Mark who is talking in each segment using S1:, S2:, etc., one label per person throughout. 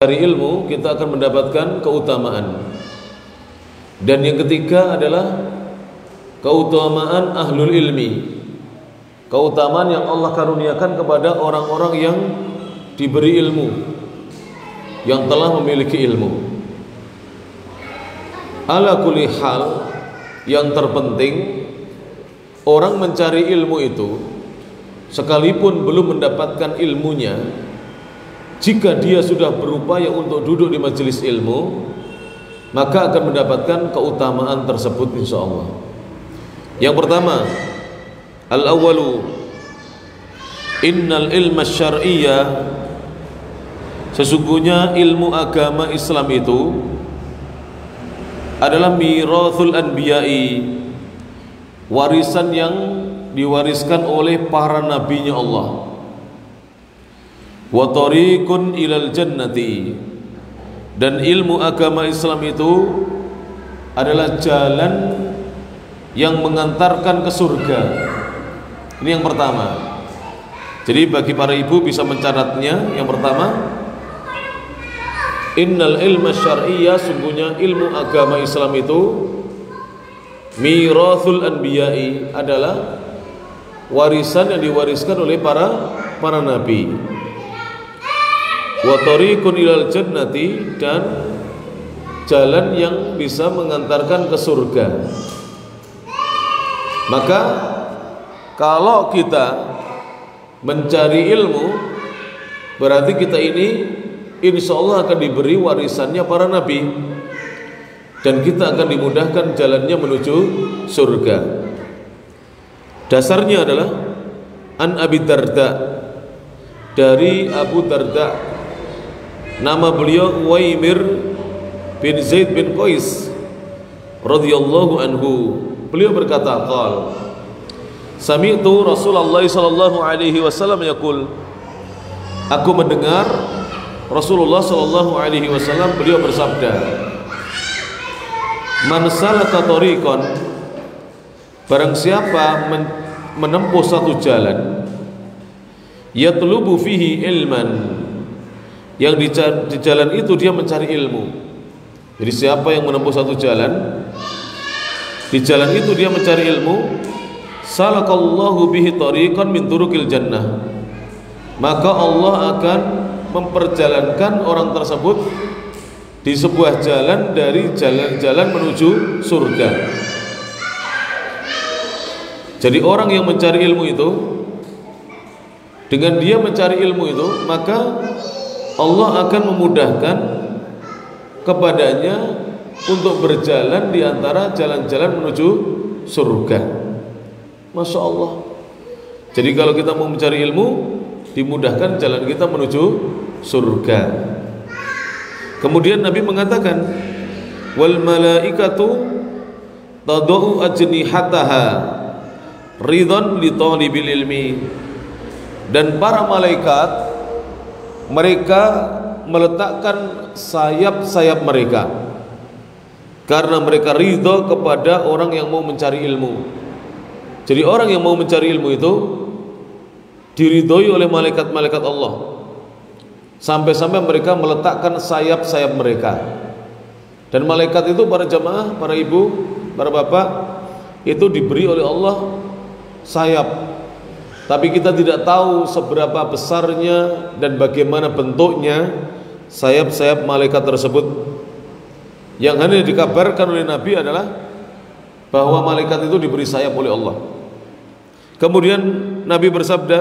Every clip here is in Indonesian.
S1: Dari ilmu kita akan mendapatkan keutamaan. Dan yang ketiga adalah keutamaan ahlul ilmi, keutamaan yang Allah karuniakan kepada orang-orang yang diberi ilmu, yang telah memiliki ilmu. Ala kulli hal, yang terpenting orang mencari ilmu itu sekalipun belum mendapatkan ilmunya, jika dia sudah berupaya untuk duduk di majelis ilmu, maka akan mendapatkan keutamaan tersebut insyaallah. Yang pertama, al-awwalu innal ilma syar'iyyah, sesungguhnya ilmu agama Islam itu adalah mirathul anbiya'i, warisan yang diwariskan oleh para nabinya Allah. Wa tariqun ilal jannati, dan ilmu agama Islam itu adalah jalan yang mengantarkan ke surga. Ini yang pertama. Jadi bagi para ibu bisa mencatatnya. Yang pertama, innal ilma syar'iyyah, sungguhnya ilmu agama Islam itu mirathul anbiya'i, adalah warisan yang diwariskan oleh para nabi. Wa tariqun ilal jannati, dan jalan yang bisa mengantarkan ke surga. Maka kalau kita mencari ilmu, berarti kita ini insya Allah akan diberi warisannya para nabi, dan kita akan dimudahkan jalannya menuju surga. Dasarnya adalah an Abi Darda, dari Abu Darda, nama beliau Uwaimir bin Zaid bin Qais radhiyallahu anhu. Beliau berkata, qal sami'tu Rasulullah sallallahu alaihi wasallam yaqul, aku mendengar Rasulullah sallallahu alaihi wasallam beliau bersabda, man salaka tariqan, barang siapa menempuh satu jalan, yatlubu fihi ilman, yang di jalan itu dia mencari ilmu. Jadi siapa yang menempuh satu jalan, di jalan itu dia mencari ilmu, salakallahu bihi tariqan min turuqil jannah, maka Allah akan memperjalankan orang tersebut di sebuah jalan dari jalan-jalan menuju surga. Jadi orang yang mencari ilmu itu, dengan dia mencari ilmu itu, maka Allah akan memudahkan kepadanya untuk berjalan di antara jalan-jalan menuju surga. Masya Allah. Jadi kalau kita mau mencari ilmu, dimudahkan jalan kita menuju surga. Kemudian Nabi mengatakan, wal malaikatu tadau ajnihataha ridhan li talibil ilmi, dan para malaikat mereka meletakkan sayap-sayap mereka karena mereka ridha kepada orang yang mau mencari ilmu. Jadi orang yang mau mencari ilmu itu diridhoi oleh malaikat-malaikat Allah, sampai-sampai mereka meletakkan sayap-sayap mereka. Dan malaikat itu, para jamaah, para ibu, para bapak, itu diberi oleh Allah sayap, tapi kita tidak tahu seberapa besarnya dan bagaimana bentuknya sayap-sayap malaikat tersebut. Yang hanya dikabarkan oleh Nabi adalah bahwa malaikat itu diberi sayap oleh Allah. Kemudian Nabi bersabda,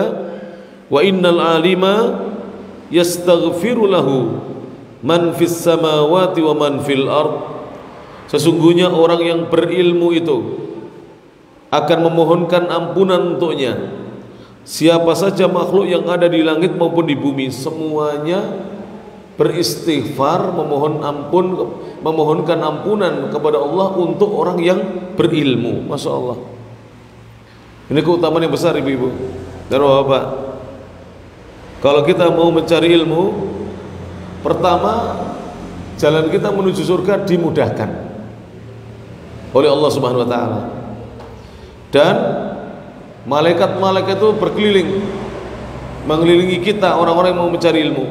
S1: wa innal alima yastaghfiru lahu man fis samawati wa man fil ard, sesungguhnya orang yang berilmu itu akan memohonkan ampunan untuknya siapa saja makhluk yang ada di langit maupun di bumi, semuanya beristighfar, memohonkan ampunan kepada Allah untuk orang yang berilmu. Masya Allah, ini keutamaan yang besar ibu-ibu dan bapak. Kalau kita mau mencari ilmu, pertama jalan kita menuju surga dimudahkan oleh Allah Subhanahu wa taala. Dan malaikat-malaikat itu berkeliling, mengelilingi kita, orang-orang yang mau mencari ilmu,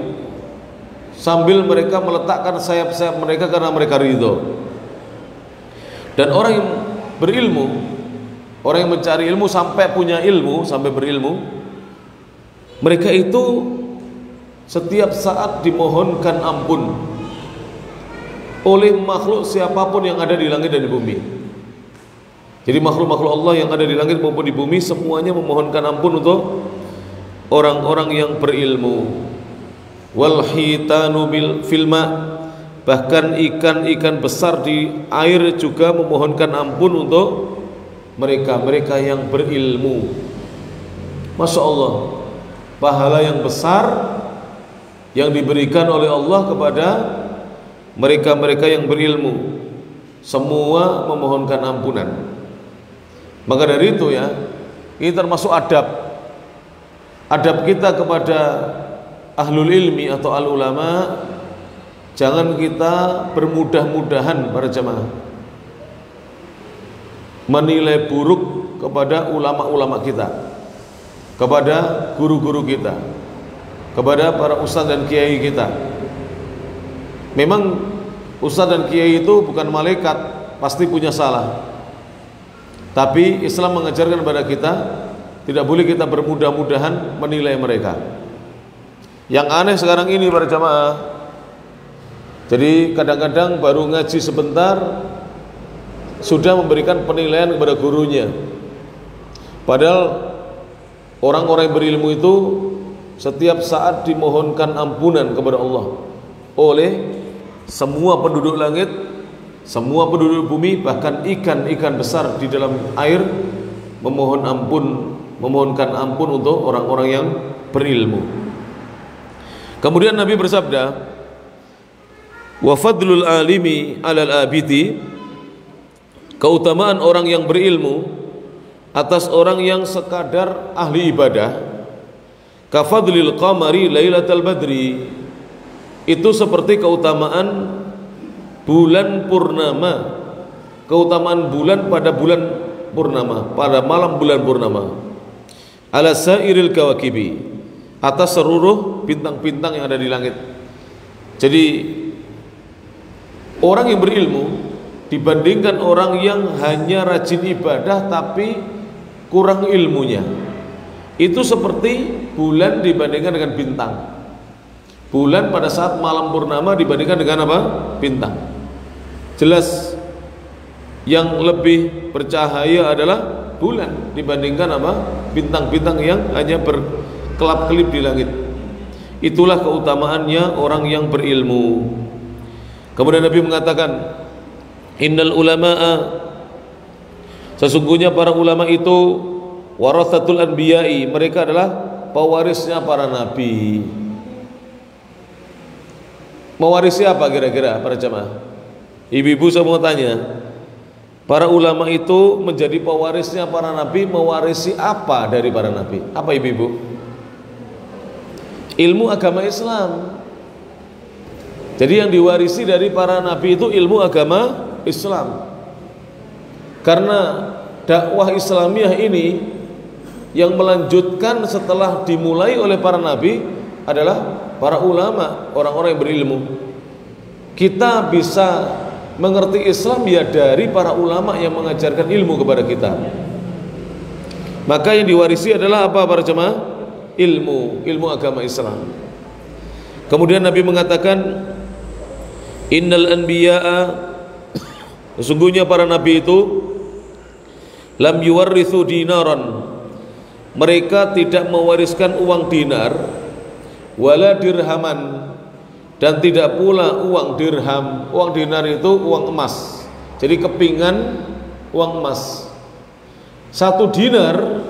S1: sambil mereka meletakkan sayap-sayap mereka karena mereka ridho. Dan orang yang berilmu, orang yang mencari ilmu sampai punya ilmu, sampai berilmu, mereka itu setiap saat dimohonkan ampun oleh makhluk siapapun yang ada di langit dan di bumi. Jadi makhluk-makhluk Allah yang ada di langit maupun di bumi semuanya memohonkan ampun untuk orang-orang yang berilmu. Wal hitanu fil ma, bahkan ikan-ikan besar di air juga memohonkan ampun untuk mereka yang berilmu. Masya Allah, pahala yang besar yang diberikan oleh Allah kepada mereka yang berilmu, semua memohonkan ampunan. Maka dari itu ya, ini termasuk adab kita kepada ahlul ilmi atau al ulama. Jangan kita bermudah-mudahan para jamaah menilai buruk kepada ulama-ulama kita, kepada guru-guru kita, kepada para ustaz dan kiai kita. Memang ustaz dan kiai itu bukan malaikat, pasti punya salah. Tapi Islam mengajarkan kepada kita tidak boleh kita bermudah-mudahan menilai mereka. Yang aneh sekarang ini para jamaah, jadi kadang-kadang baru ngaji sebentar sudah memberikan penilaian kepada gurunya. Padahal orang-orang yang berilmu itu setiap saat dimohonkan ampunan kepada Allah oleh semua penduduk langit, semua penduduk bumi, bahkan ikan-ikan besar di dalam air memohonkan ampun untuk orang-orang yang berilmu. Kemudian Nabi bersabda, wa fadlul alimi alal abidi, keutamaan orang yang berilmu atas orang yang sekadar ahli ibadah, kafadlil qamari lailatal badri, itu seperti keutamaan bulan purnama, keutamaan bulan pada bulan purnama, pada malam bulan purnama, ala sairil kawakibi, atas seluruh bintang-bintang yang ada di langit. Jadi orang yang berilmu dibandingkan orang yang hanya rajin ibadah tapi kurang ilmunya, itu seperti bulan dibandingkan dengan bintang. Bulan pada saat malam purnama dibandingkan dengan apa? Bintang. Jelas yang lebih bercahaya adalah bulan dibandingkan apa? Bintang-bintang yang hanya berkelap-kelip di langit. Itulah keutamaannya orang yang berilmu. Kemudian Nabi mengatakan, innal ulama'a, sesungguhnya para ulama itu warathatul anbiya'i, mereka adalah pewarisnya para nabi. Mewarisi apa kira-kira para jamaah? Ibu-ibu saya mau tanya, para ulama itu menjadi pewarisnya para nabi, mewarisi apa dari para nabi? Apa ibu-ibu? Ilmu agama Islam. Jadi yang diwarisi dari para nabi itu ilmu agama Islam. Karena dakwah Islamiyah ini yang melanjutkan setelah dimulai oleh para nabi adalah para ulama, orang-orang yang berilmu. Kita bisa mengerti Islam ya dari para ulama yang mengajarkan ilmu kepada kita. Maka yang diwarisi adalah apa para jemaah? Ilmu agama Islam. Kemudian Nabi mengatakan, innal anbiya'a, sesungguhnya para nabi itu lam yuwarrithu dinaran, mereka tidak mewariskan uang dinar, wala dirhaman, dan tidak pula uang dirham. Uang dinar itu uang emas, jadi kepingan uang emas. Satu dinar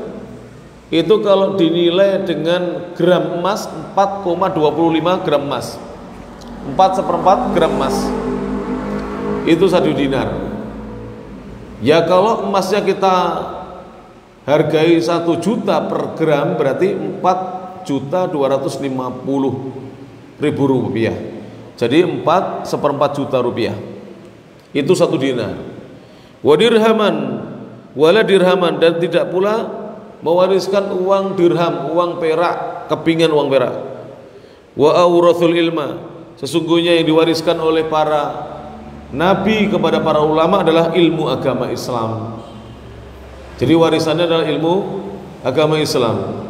S1: itu kalau dinilai dengan gram emas 4,25 gram emas, 4/4 gram emas, itu satu dinar. Ya kalau emasnya kita hargai 1 juta per gram, berarti 4.250.000 rupiah. Jadi 4/4 juta rupiah, itu satu dinar. Wa dirhaman, wala dirhaman, dan tidak pula mewariskan uang dirham, uang perak, kepingan uang perak. Wa awrathul ilma, sesungguhnya yang diwariskan oleh para nabi kepada para ulama adalah ilmu agama Islam. Jadi warisannya adalah ilmu agama Islam.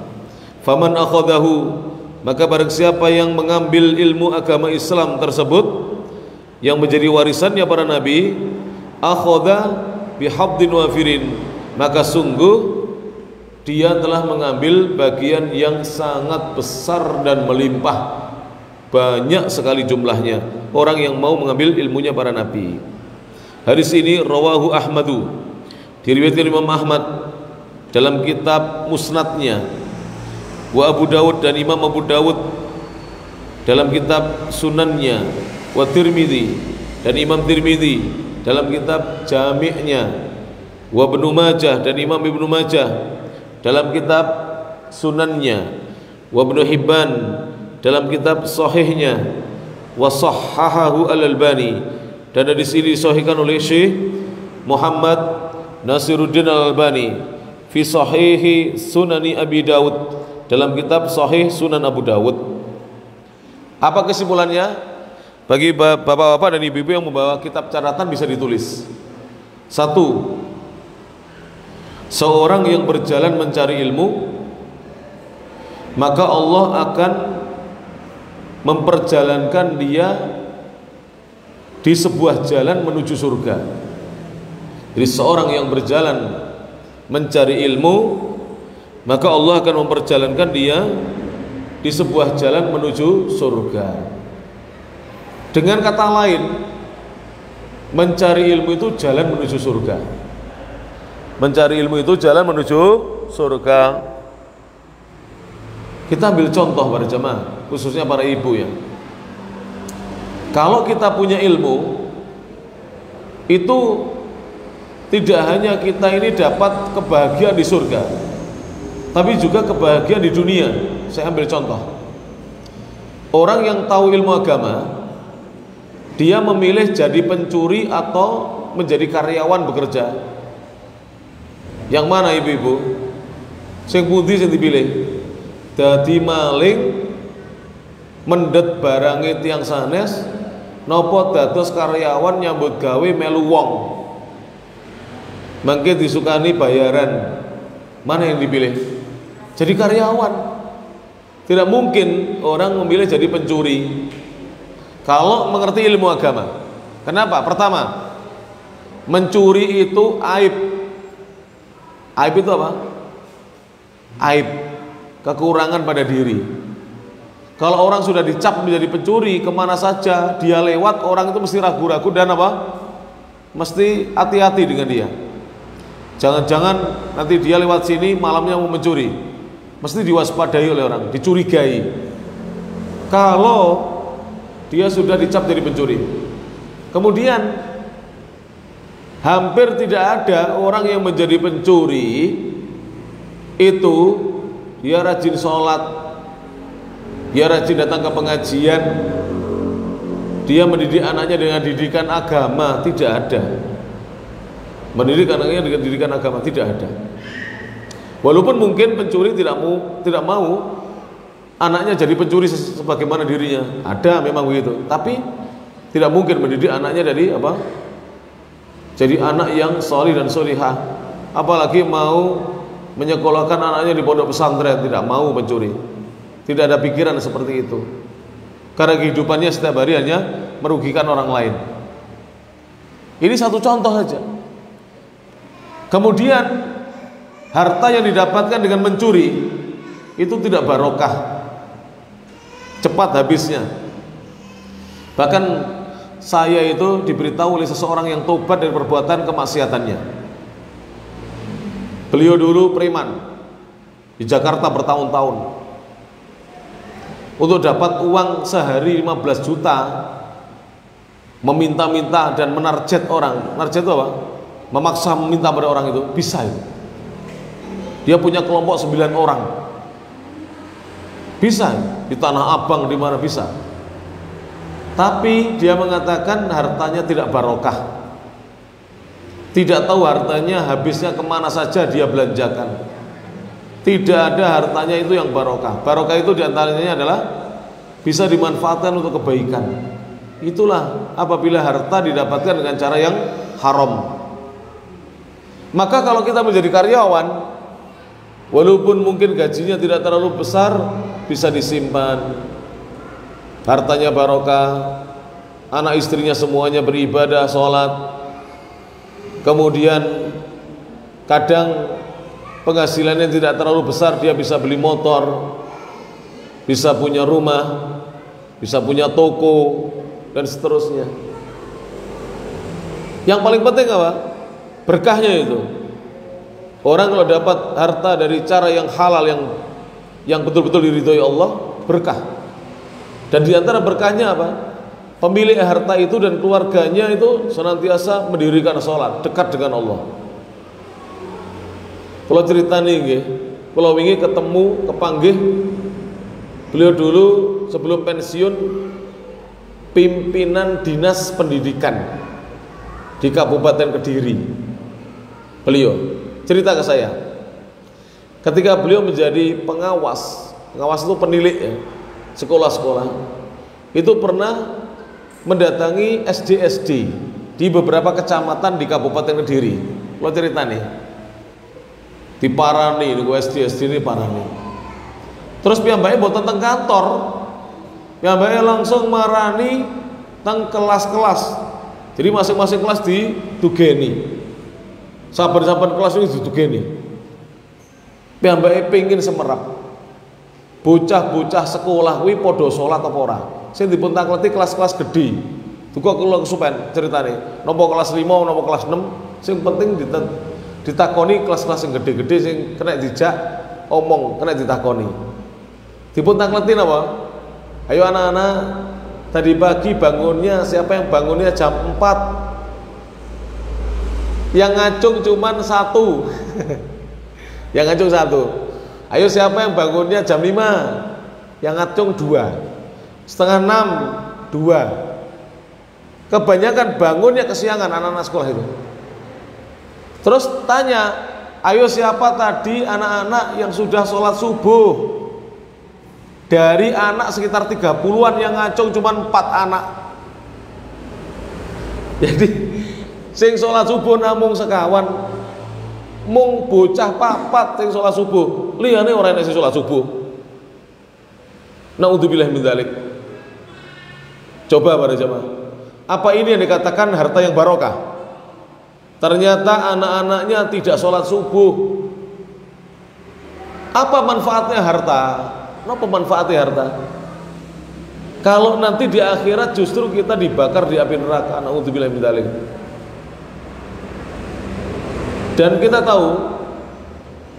S1: Faman akhadahu, maka barang siapa yang mengambil ilmu agama Islam tersebut yang menjadi warisannya para nabi, akhadha bihabdin wafirin, maka sungguh dia telah mengambil bagian yang sangat besar dan melimpah, banyak sekali jumlahnya orang yang mau mengambil ilmunya para nabi. Hadis ini rawahu Ahmadu, diriwayatkan Imam Ahmad dalam kitab musnadnya, wa Abu Dawud, dan Imam Abu Dawud dalam kitab sunannya, wa Tirmidzi, dan Imam Tirmidzi dalam kitab jami'nya, wa Ibnu Majah, dan Imam Ibnu Majah dalam kitab sunannya, wa Ibnu Hibban dalam kitab sahihnya, wa sahhahahu Al-Albani, dan hadis ini disahihkan oleh Syekh Muhammad Nasiruddin Al-Albani fi sahihi sunani Abi Dawud, dalam kitab Sahih Sunan Abu Dawud. Apa kesimpulannya? Bagi bapak-bapak dan ibu-ibu yang membawa kitab catatan bisa ditulis. 1. Seorang yang berjalan mencari ilmu, maka Allah akan memperjalankan dia di sebuah jalan menuju surga. Jadi seorang yang berjalan mencari ilmu, maka Allah akan memperjalankan dia di sebuah jalan menuju surga. Dengan kata lain, mencari ilmu itu jalan menuju surga. Mencari ilmu itu jalan menuju surga. Kita ambil contoh para jemaah, khususnya para ibu ya. Kalau kita punya ilmu, itu tidak hanya kita ini dapat kebahagiaan di surga, tapi juga kebahagiaan di dunia. Saya ambil contoh, orang yang tahu ilmu agama, dia memilih jadi pencuri atau menjadi karyawan bekerja. Yang mana ibu-ibu? Sing pundi sing dipilih? Dadi maling, mendet barange tiyang sanes, napa dados karyawan nyambut gawe melu wong? Mangke disukani bayaran. Mana yang dipilih? Jadi karyawan. Tidak mungkin orang memilih jadi pencuri kalau mengerti ilmu agama. Kenapa? Pertama, mencuri itu aib. Aib itu apa? Aib, kekurangan pada diri. Kalau orang sudah dicap menjadi pencuri, kemana saja dia lewat, orang itu mesti ragu-ragu dan apa? Mesti hati-hati dengan dia. Jangan-jangan nanti dia lewat sini malamnya mau mencuri, mesti diwaspadai oleh orang, dicurigai. Kalau dia sudah dicap jadi pencuri, kemudian hampir tidak ada orang yang menjadi pencuri itu dia rajin sholat, dia rajin datang ke pengajian, dia mendidik anaknya dengan didikan agama. Tidak ada. Mendidik anaknya dengan didikan agama tidak ada. Walaupun mungkin pencuri tidak mau anaknya jadi pencuri sebagaimana dirinya, ada memang begitu, tapi tidak mungkin mendidik anaknya dari apa? Jadi anak yang solih dan solihah. Apalagi mau menyekolahkan anaknya di pondok pesantren, tidak mau pencuri. Tidak ada pikiran seperti itu. Karena kehidupannya setiap hari hanya merugikan orang lain. Ini satu contoh saja. Kemudian harta yang didapatkan dengan mencuri itu tidak barokah, cepat habisnya. Bahkan saya itu diberitahu oleh seseorang yang tobat dari perbuatan kemaksiatannya. Beliau dulu preman di Jakarta bertahun-tahun. Untuk dapat uang sehari 15 juta, meminta-minta dan menarget orang. Narjet itu apa? Memaksa meminta pada orang itu, bisa itu. Dia punya kelompok 9 orang. Bisa di Tanah Abang, di mana bisa. Tapi dia mengatakan hartanya tidak barokah. Tidak tahu hartanya habisnya kemana saja dia belanjakan. Tidak ada hartanya itu yang barokah. Barokah itu diantaranya adalah bisa dimanfaatkan untuk kebaikan. Itulah apabila harta didapatkan dengan cara yang haram. Maka kalau kita menjadi karyawan, walaupun mungkin gajinya tidak terlalu besar, bisa disimpan, hartanya barokah, anak istrinya semuanya beribadah, sholat. Kemudian kadang penghasilannya tidak terlalu besar, dia bisa beli motor, bisa punya rumah, bisa punya toko, dan seterusnya. Yang paling penting apa? Berkahnya itu. Orang kalau dapat harta dari cara yang halal, yang betul-betul diridhoi Allah, berkah. Dan diantara berkahnya apa? Pemilik harta itu dan keluarganya itu senantiasa mendirikan sholat, dekat dengan Allah. Kalau cerita nih, kalau wingi ketemu kepanggih, beliau dulu sebelum pensiun pimpinan dinas pendidikan di Kabupaten Kediri. Beliau cerita ke saya, ketika beliau menjadi pengawas itu penilik ya, sekolah-sekolah, itu pernah mendatangi SD-SD di beberapa kecamatan di Kabupaten Kediri. Kalau cerita nih, di Parani, di SD-SD ini Parani. Terus piyambake mboten teng kantor, piyambake langsung marani teng kelas-kelas. Jadi masing-masing kelas didugeni. Saben-saben kelas ini didugeni. Piyambake pengin semerap. Bocah-bocah sekolah kuwi padha salat apa ora? Sing dipun takleti kelas-kelas gedhe. Duga kula kesupen ceritane. Napa kelas 5 napa kelas 6, sing penting ditakoni kelas-kelas sing gedhe-gedhe sing kena dijak omong, kena ditakoni. Dipun takleti napa? Ayo anak-anak, tadi pagi bangunnya, siapa yang bangunnya jam 4? Yang ngacung cuman 1. Yang ngacung 1. Ayo siapa yang bangunnya jam 5? Yang ngacung 2. Setengah 6, 2. Kebanyakan bangunnya kesiangan anak-anak sekolah itu. Terus tanya, ayo siapa tadi anak-anak yang sudah sholat subuh? Dari anak sekitar 30-an yang ngacung cuma 4 anak. Jadi sing sholat subuh namung sekawan, mung bocah 4 sing sholat subuh, liyane ora enek sing sholat subuh. Naudzubillah min dzalik. Coba para jemaah, apa ini yang dikatakan harta yang barokah? Ternyata anak-anaknya tidak sholat subuh. Apa manfaatnya harta? Apa manfaatnya harta? Kalau nanti di akhirat justru kita dibakar di api neraka. Naudzubillah min dzalik. Dan kita tahu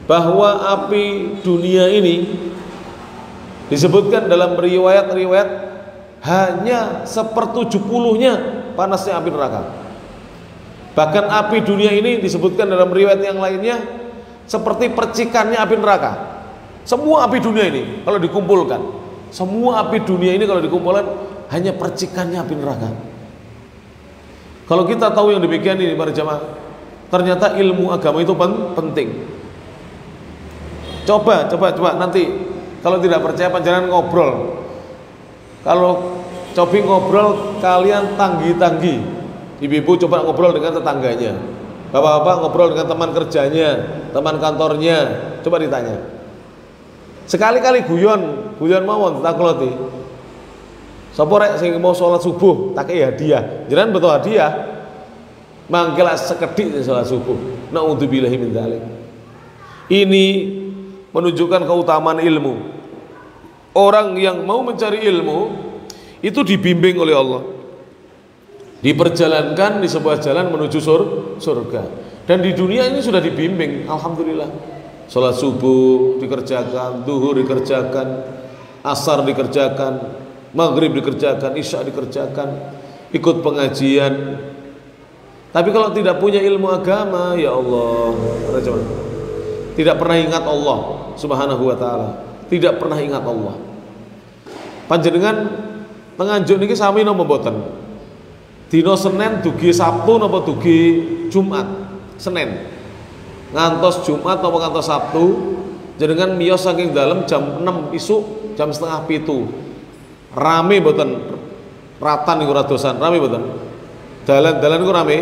S1: bahwa api dunia ini disebutkan dalam riwayat-riwayat hanya 1/70-nya panasnya api neraka. Bahkan api dunia ini disebutkan dalam riwayat yang lainnya seperti percikannya api neraka. Semua api dunia ini kalau dikumpulkan, semua api dunia ini kalau dikumpulkan hanya percikannya api neraka. Kalau kita tahu yang demikian ini para jamaah, ternyata ilmu agama itu penting. Coba nanti kalau tidak percaya panjenengan ngobrol. Kalau cobi ngobrol kalian tanggi-tanggi. Ibu-ibu coba ngobrol dengan tetangganya. Bapak-bapak ngobrol dengan teman kerjanya, teman kantornya. Coba ditanya. Sekali-kali guyon mawon ditakloti. Sapa rek sing mau sholat subuh tak hadiah. Jenengan betul hadiah. Mangkelah sekedhik sholat subuh. Naudzubillahi min dzalik. Ini menunjukkan keutamaan ilmu. Orang yang mau mencari ilmu itu dibimbing oleh Allah, diperjalankan di sebuah jalan menuju surga. Dan di dunia ini sudah dibimbing, alhamdulillah. Sholat subuh dikerjakan, zuhur dikerjakan, asar dikerjakan, maghrib dikerjakan, isya dikerjakan, ikut pengajian. Tapi kalau tidak punya ilmu agama, ya Allah, tidak pernah ingat Allah Subhanahu wa ta'ala, tidak pernah ingat Allah. Panjenengan penganjuk niki sami napa mboten? Dina Senin dugi Sabtu napa dugi Jumat? Senin. Ngantos Jumat napa ngantos Sabtu? Jenengan miyos saking dalem jam 6 isuk, jam setengah 7. Rame mboten? Ratan niku radosan, rame mboten? Dalan-dalan niku rame.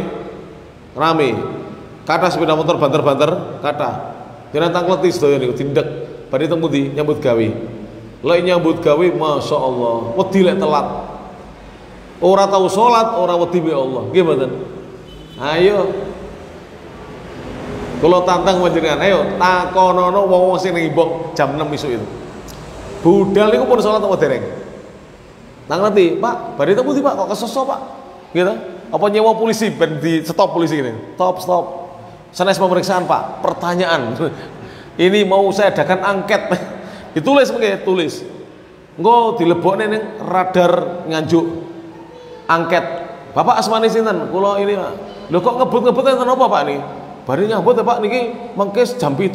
S1: Rame. Kathah sepeda motor banter-banter, kathah. Jenengan tangkleti sedaya niku tindak badhe teng pundi nyambut gawe. Lek nyambut gawe masyaallah, wedi lek telat. Ora tahu salat, ora wedi be Allah. Nggih mboten? Ayo. Kula tantang panjenengan, ayo takonono wong-wong sing ning Imbok jam 6 isuk itu. Budal niku pun salat apa dereng? Nang ngerti, Pak, badhe teng pundi Pak kok kesoso Pak? Gitu. Apa nyewa polisi ben di stop polisi ini? Stop. Sanes pemeriksaan Pak, pertanyaan. Ini mau saya adakan angket. Ditulis mengke, tulis. Engko dilebokne ning radar Nganjuk. Angket. Bapak asmane sinten? Kula ini Pak. Lho kok ngebut-ngebut enten apa Pak niki? Bari nyambut ya Pak niki mengke jam 7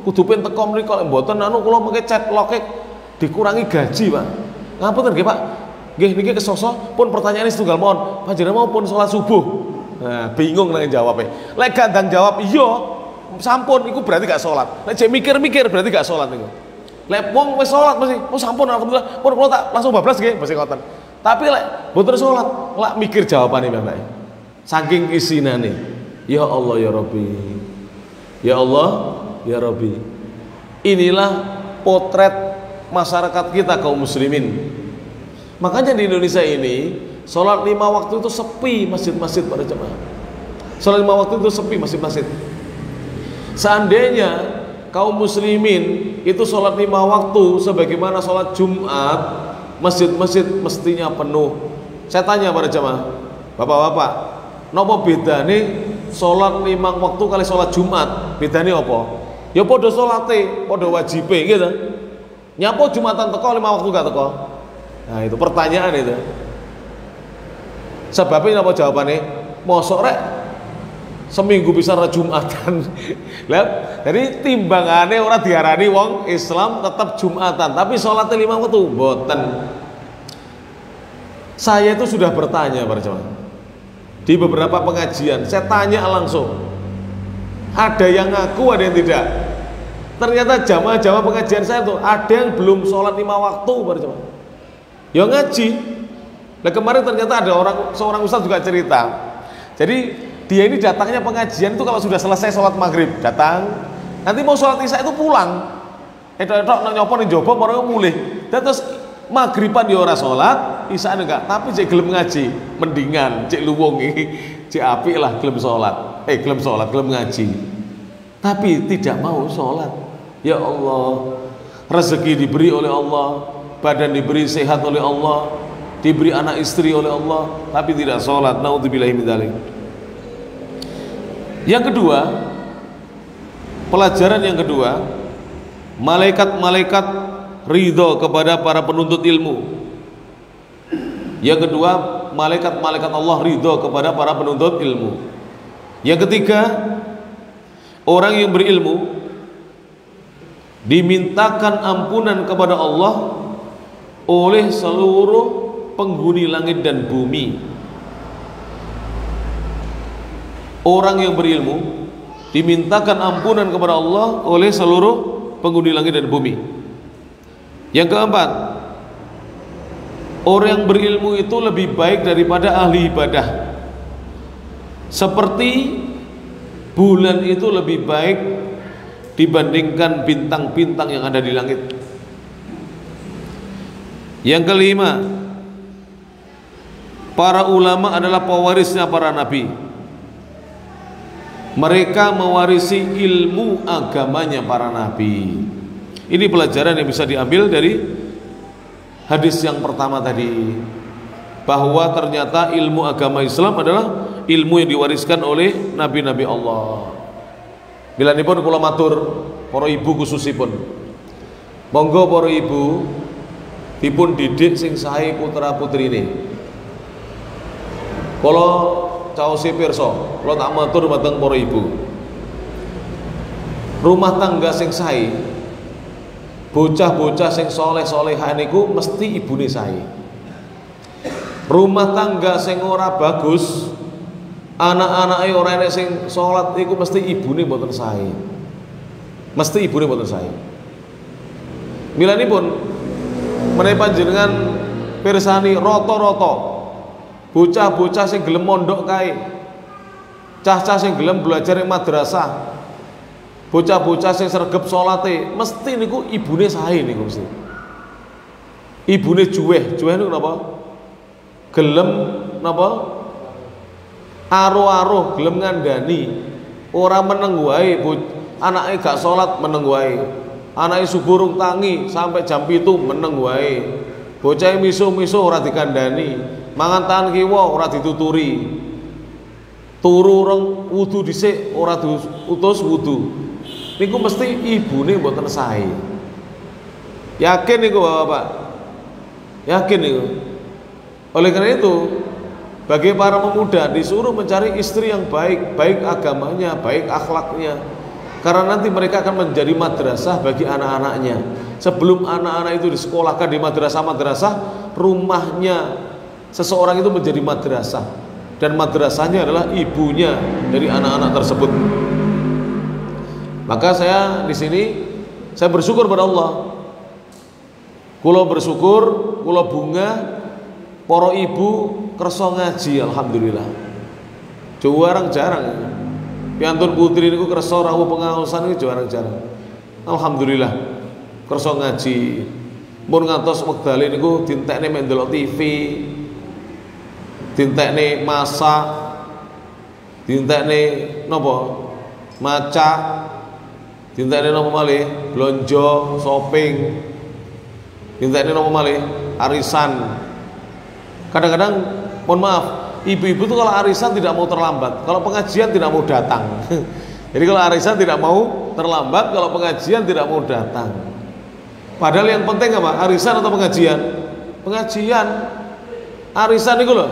S1: kudu pen teko mriku lek mboten anu kula mengke chat loke dikurangi gaji Pak. Ngapunten nggih Pak. Nggih niki kesoso pun pertanyaane setunggal mohon. Panjenengan mau pun salat subuh. Nah, bingung nang jawabnya. Lek gandang jawab iya, sampun iku berarti gak salat. Lek jek mikir-mikir berarti gak salat niku. Lek wong wis salat mesti, oh sampun alhamdulillah, pun kula tak langsung bablas nggih mesti ngoten. Tapi lek mboten salat, lek mikir jawabane Bapak. Saking isinane. Ya Allah ya Rabbi. Ya Allah ya Rabbi. Inilah potret masyarakat kita kaum muslimin. Makanya di Indonesia ini sholat 5 waktu itu sepi masjid-masjid para jemaah. Sholat 5 waktu itu sepi masjid-masjid. Seandainya kaum muslimin itu sholat 5 waktu sebagaimana sholat Jumat, masjid-masjid mestinya penuh. Saya tanya para jemaah, bapak-bapak, nopo bedane sholat 5 waktu kali sholat Jumat? Bedane apa? Ya podo sholate, podo wajibe gitu. Nyapo Jumatan teko 5 waktu gak teko? Nah itu pertanyaan itu. Sebabnya apa jawabannya? Mosok rek seminggu bisa ra Jumatan. Lah, jadi timbangannya orang diarani wong Islam tetap Jumatan, tapi sholatnya 5 waktu mboten. Saya itu sudah bertanya para jemaah. Di beberapa pengajian saya tanya langsung. Ada yang ngaku, ada yang tidak. Ternyata jamaah-jamaah pengajian saya tuh ada yang belum sholat 5 waktu para jemaah. Ya ngaji. Nah kemarin ternyata ada seorang ustaz juga cerita. Jadi dia ini datangnya pengajian itu kalau sudah selesai sholat maghrib datang, nanti mau sholat isya itu pulang. Nak nyopor ning jopo orang mulih. Dan terus maghriban dia ora sholat, isya enggak, tapi cek gelem ngaji, mendingan cek luwung iki, cek apik lah gelem sholat. Gelem sholat, gelem ngaji. Tapi tidak mau sholat. Ya Allah, rezeki diberi oleh Allah, badan diberi sehat oleh Allah, diberi anak istri oleh Allah, tapi tidak sholat. Naudzubillahi min dzalik. Yang kedua, pelajaran yang kedua, malaikat-malaikat ridho kepada para penuntut ilmu. Yang kedua, malaikat-malaikat Allah ridho kepada para penuntut ilmu. Yang ketiga, orang yang berilmu dimintakan ampunan kepada Allah oleh seluruh penghuni langit dan bumi. Orang yang berilmu dimintakan ampunan kepada Allah oleh seluruh penghuni langit dan bumi. Yang keempat, orang yang berilmu itu lebih baik daripada ahli ibadah. Seperti bulan itu lebih baik dibandingkan bintang-bintang yang ada di langit. Yang kelima, para ulama adalah pewarisnya para nabi. Mereka mewarisi ilmu agamanya para nabi. Ini pelajaran yang bisa diambil dari hadis yang pertama tadi, bahwa ternyata ilmu agama Islam adalah ilmu yang diwariskan oleh nabi-nabi Allah. Bilanipun kula matur para ibu khususipun, monggo para ibu dipun didik sing sae putra putrine. Kula caosi pirsa, kula tak matur dhateng para ibu. Rumah tangga sing sae, bocah-bocah sing soleh-solehan niku mesti ibune sae. Rumah tangga sing ora bagus, anak-anake ora enek sing salat iku mesti ibune mboten sae. Mesti ibune mboten sae. Milanipun menawi panjenengan pirsani rata-rata bocah-bocah sing gelem mondok kae, cah-cah sing gelem belajar ing madrasah, bocah-bocah sing sregep salate, mesti niku ibune sae niku mesti. Ibune juweh niku napa? Gelem napa? Aruh-aruh gelem ngandani, ora meneng wae anake gak salat meneng wae. Anake subuh rung tangi sampai jam 7 meneng wae. Bocah miso-miso ora dikandani, mangan tangan kiwa ora dituturi. Turu reng wudu dhisik ora diutus wudu. Niku mesti ibune mboten sae. Yakin niku Bapak? Yakin niku. Oleh karena itu, bagi para pemuda disuruh mencari istri yang baik, baik agamanya, baik akhlaknya. Karena nanti mereka akan menjadi madrasah bagi anak-anaknya. Sebelum anak-anak itu disekolahkan di madrasah-madrasah, rumahnya seseorang itu menjadi madrasah, dan madrasahnya adalah ibunya dari anak-anak tersebut. Maka saya di sini saya bersyukur pada Allah. Kula bersyukur, kula bunga para ibu kersa ngaji, alhamdulillah. Jarang-jarang. Piantun putri niku kersa rawuh pengaosan niku jarang-jarang. Alhamdulillah kersa ngaji. Mun ngantos wektale niku dintekne mek ndelok TV, dintekne masak, dintekne napa? Maca, dintekne napa malih? Blonjo, shopping. Dintekne napa malih? Arisan. Kadang-kadang mohon maaf, ibu-ibu tuh kalau arisan tidak mau terlambat, kalau pengajian tidak mau datang. Jadi kalau arisan tidak mau terlambat, kalau pengajian tidak mau datang. Padahal yang penting apa? Arisan atau pengajian? Pengajian. Arisan niku lho.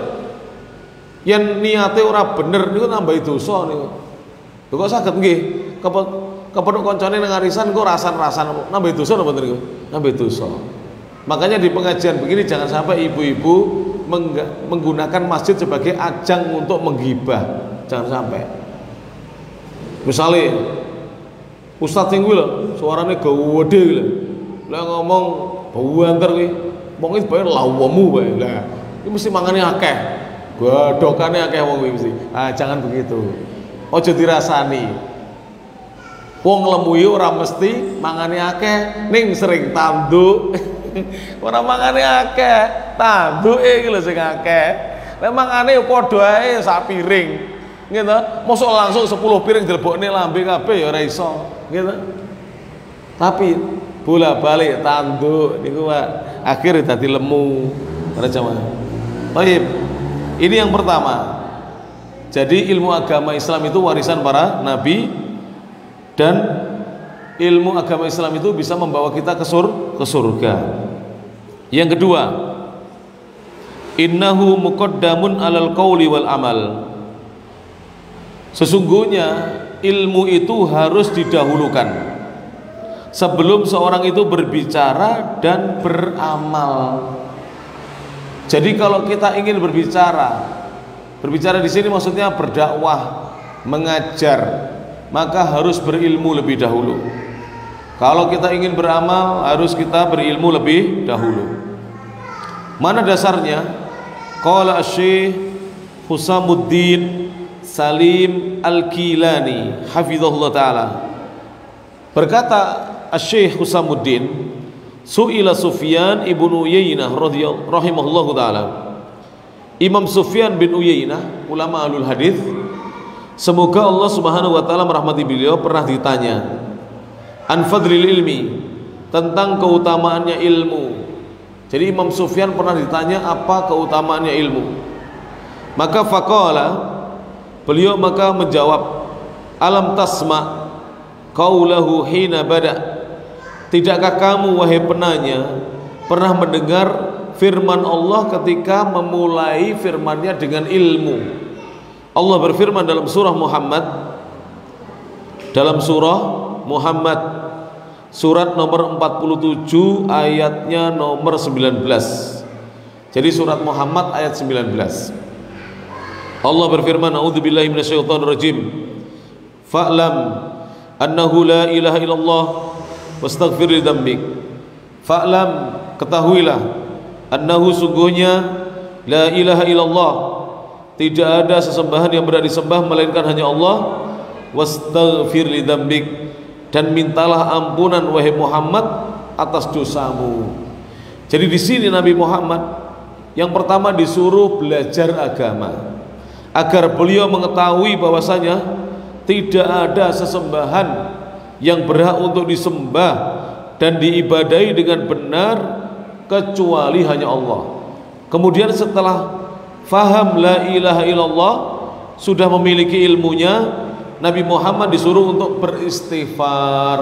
S1: Yen niate ora bener niku nambahi dosa niku. Lho kok saged nggih? Kepethuk koncone nang arisan kok rasan-rasan nambahi dosa napa niku? Nambahi dosa. Makanya di pengajian begini jangan sampai ibu-ibu menggunakan masjid sebagai ajang untuk menggibah, jangan sampai. Misalnya Ustadz yang gue lho, suaranya gede lho, lah ngomong banter gue, wong itu bayar lawamu bae, lah ini mesti mangane akeh, godokane akeh wong mesti. Ah jangan begitu, ojo dirasani. Wong lemuyu ora mesti mangane akeh, ning sering tanduk. Ora mangane akeh, tanduke iki lho sing akeh. Nek mangane padha ae sak piring. Gitu. Mosok langsung 10 piring dilebokne lambe kabeh ya ora iso, gitu. Tapi bola-balik tanduk niku akhirnya dadi lemu para jamaah. Baik. Ini yang pertama. Jadi ilmu agama Islam itu warisan para nabi, dan ilmu agama Islam itu bisa membawa kita ke surga. Yang kedua, innahu muqaddamun alal qauli wal amal. Sesungguhnya ilmu itu harus didahulukan sebelum seorang itu berbicara dan beramal. Jadi kalau kita ingin berbicara di sini maksudnya berdakwah, mengajar, maka harus berilmu lebih dahulu. Kalau kita ingin beramal, harus kita berilmu lebih dahulu. Mana dasarnya? Qala Asy-Syaikh Husamuddin Salim Al-Kilani hafizahullah taala. Berkata Asy-Syaikh Husamuddin, su'ila Sufyan ibnu Uyainah rahimahullahu taala. Imam Sufyan bin Uyainah, ulama ahlul hadis, semoga Allah Subhanahu wa taala merahmati beliau, pernah ditanya an fadlil ilmi, tentang keutamaannya ilmu. Jadi Imam Sufyan pernah ditanya apa keutamaannya ilmu. Maka faqala, beliau maka menjawab, alam tasma qaulahu hina bada. Tidakkah kamu wahai penanya pernah mendengar firman Allah ketika memulai firman-Nya dengan ilmu? Allah berfirman dalam surah Muhammad surat nomor 47 ayatnya nomor 19. Jadi surat Muhammad ayat 19. Allah berfirman, a'udzubillahi minasyaitonir rajim. Fa'lam annahu la ilaha illallah wastaghfir li dzambik. Fa'lam, ketahuilah annahu sungguhnya la ilaha illallah, tidak ada sesembahan yang berhak disembah melainkan hanya Allah, wastaghfir li dzambik, dan mintalah ampunan wahai Muhammad atas dosamu. Jadi di sini Nabi Muhammad yang pertama disuruh belajar agama agar beliau mengetahui bahwasanya tidak ada sesembahan yang berhak untuk disembah dan diibadahi dengan benar kecuali hanya Allah. Kemudian setelah faham la ilaha illallah, sudah memiliki ilmunya, Nabi Muhammad disuruh untuk beristighfar,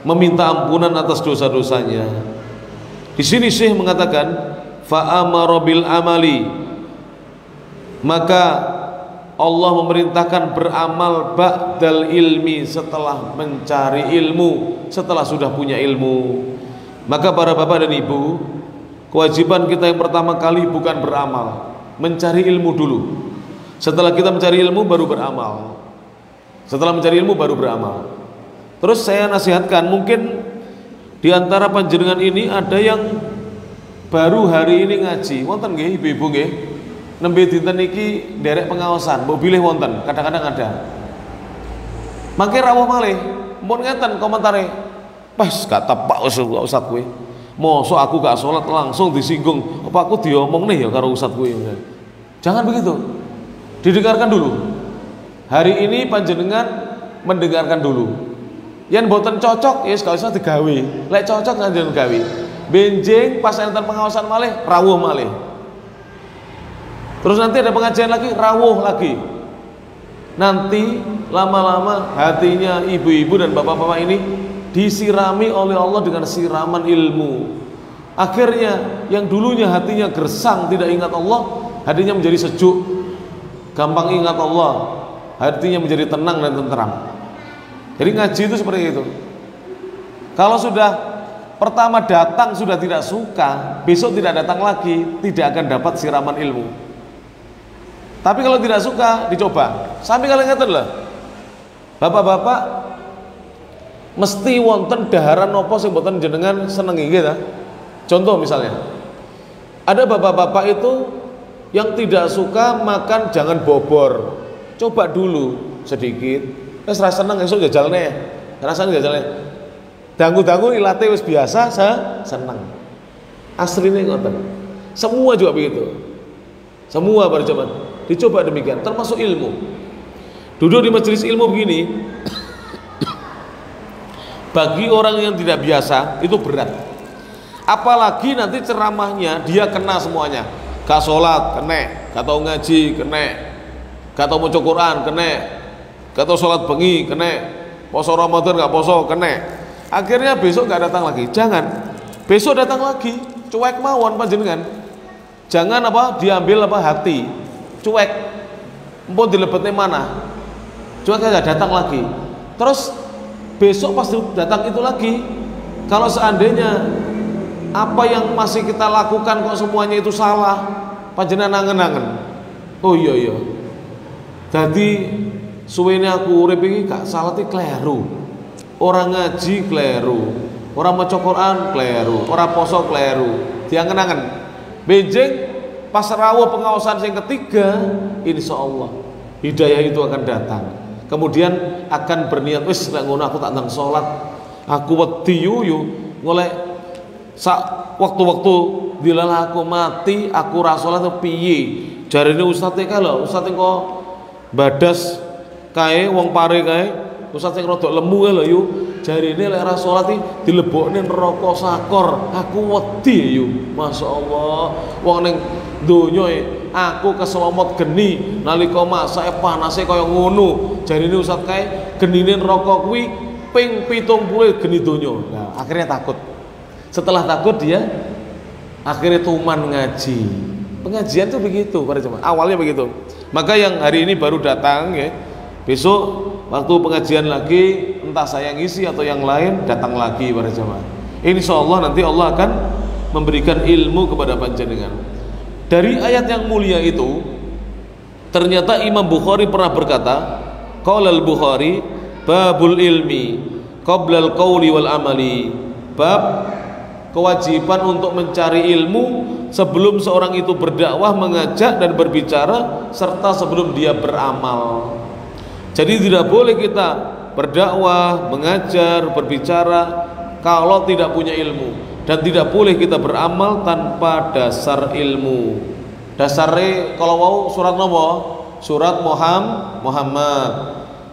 S1: meminta ampunan atas dosa-dosanya. Di sini Syekh mengatakan fa'amara bil amali, maka Allah memerintahkan beramal ba'dal ilmi, setelah mencari ilmu, setelah sudah punya ilmu. Maka para bapak dan ibu, kewajiban kita yang pertama kali bukan beramal, mencari ilmu dulu. Setelah kita mencari ilmu baru beramal. Setelah mencari ilmu baru beramal. Terus saya nasihatkan, mungkin di antara panjenengan ini ada yang baru hari ini ngaji. Wonten nggih ibu-ibu nggih? Nembe dinten iki derek pengawasan, mbok bilih wonten, kadang-kadang ada. Mangke rawuh malih, mun ngeten komentare, pas gak tepak ustaz kowe. Mosok aku gak sholat langsung disinggung, apa aku diomong nih ya karo ustaz kowe. Jangan begitu. Didengarkan dulu. Hari ini panjenengan mendengarkan dulu. Yen mboten cocok, ya gak usah digawe. Lek cocok nganjen gawe. Benjing pas enten pengawasan malih, rawuh malih. Terus nanti ada pengajian lagi, rawuh lagi. Nanti lama-lama hatinya ibu-ibu dan bapak-bapak ini disirami oleh Allah dengan siraman ilmu. Akhirnya yang dulunya hatinya gersang, tidak ingat Allah, hatinya menjadi sejuk, gampang ingat Allah, hatinya menjadi tenang dan tenteram. Jadi ngaji itu seperti itu. Kalau sudah pertama datang sudah tidak suka, besok tidak datang lagi, tidak akan dapat siraman ilmu. Tapi kalau tidak suka, dicoba. Sampai kalian ngeten lah, bapak-bapak mesti wonten daharan nopo sing mboten jenengan senengi gitu. Contoh misalnya, ada bapak-bapak itu yang tidak suka makan jangan bobor. Coba dulu sedikit, wis ra seneng esuk jajalne. Rasane jajalne. Dangu-dangu ilate wis biasa, seneng. Asline ngoten. Semua juga begitu. Semua para jemaah dicoba demikian, termasuk ilmu. Duduk di majelis ilmu begini, bagi orang yang tidak biasa itu berat. Apalagi nanti ceramahnya dia kena semuanya. Gak sholat kena, gak tau ngaji kena, gak tau maca Quran kena, gak tau sholat bengi kena, poso Ramadan gak poso kena. Akhirnya besok gak datang lagi. Jangan, besok datang lagi, cuek mawon panjenengan. Jangan diambil hati, cuek, empun dilebetnya mana, cuek gak datang lagi. Terus besok pasti datang itu lagi. Kalau seandainya apa yang masih kita lakukan kok semuanya itu salah, panjenengan angen-angen, oh iya jadi suwene aku urip iki gak salah iki kleru, orang ngaji kleru, orang maca Quran kleru, orang poso kleru, diangen-angen. Benjing pas rawuh pengawasan yang ketiga, insya Allah hidayah itu akan datang. Kemudian akan berniat, wis nek ngono aku tak ndang salat, aku wedi yu golek sak waktu-waktu dilala aku mati, aku ra salat piye? Jarine ustaz e kae lho, ustaz engko badas kae wong pare kae, ustaz sing rada lemu kae lho yu. Jarine lek ra salat iki dilebokne neraka sakor. Aku wedi yu. Masyaallah. Wong ning donya aku keselomot geni nalika masake panase kaya ngono. Jarine ustaz kae genine neraka kuwi ping 70 geni donya. Nah, akhirnya takut. Setelah takut dia akhirnya tuman ngaji. Pengajian itu begitu para jemaah. Awalnya begitu. Maka yang hari ini baru datang ya, besok waktu pengajian lagi, entah saya ngisi atau yang lain, datang lagi para jemaah. Insya Allah nanti Allah akan memberikan ilmu kepada panjenengan. Dari ayat yang mulia itu, ternyata Imam Bukhari pernah berkata, qala al-Bukhari babul ilmi qabla al-qawli wal amali, bab kewajiban untuk mencari ilmu sebelum seorang itu berdakwah, mengajak dan berbicara, serta sebelum dia beramal. Jadi tidak boleh kita berdakwah, mengajar, berbicara kalau tidak punya ilmu, dan tidak boleh kita beramal tanpa dasar ilmu. Dasarnya kalau mau surat nomor, surat Muhammad,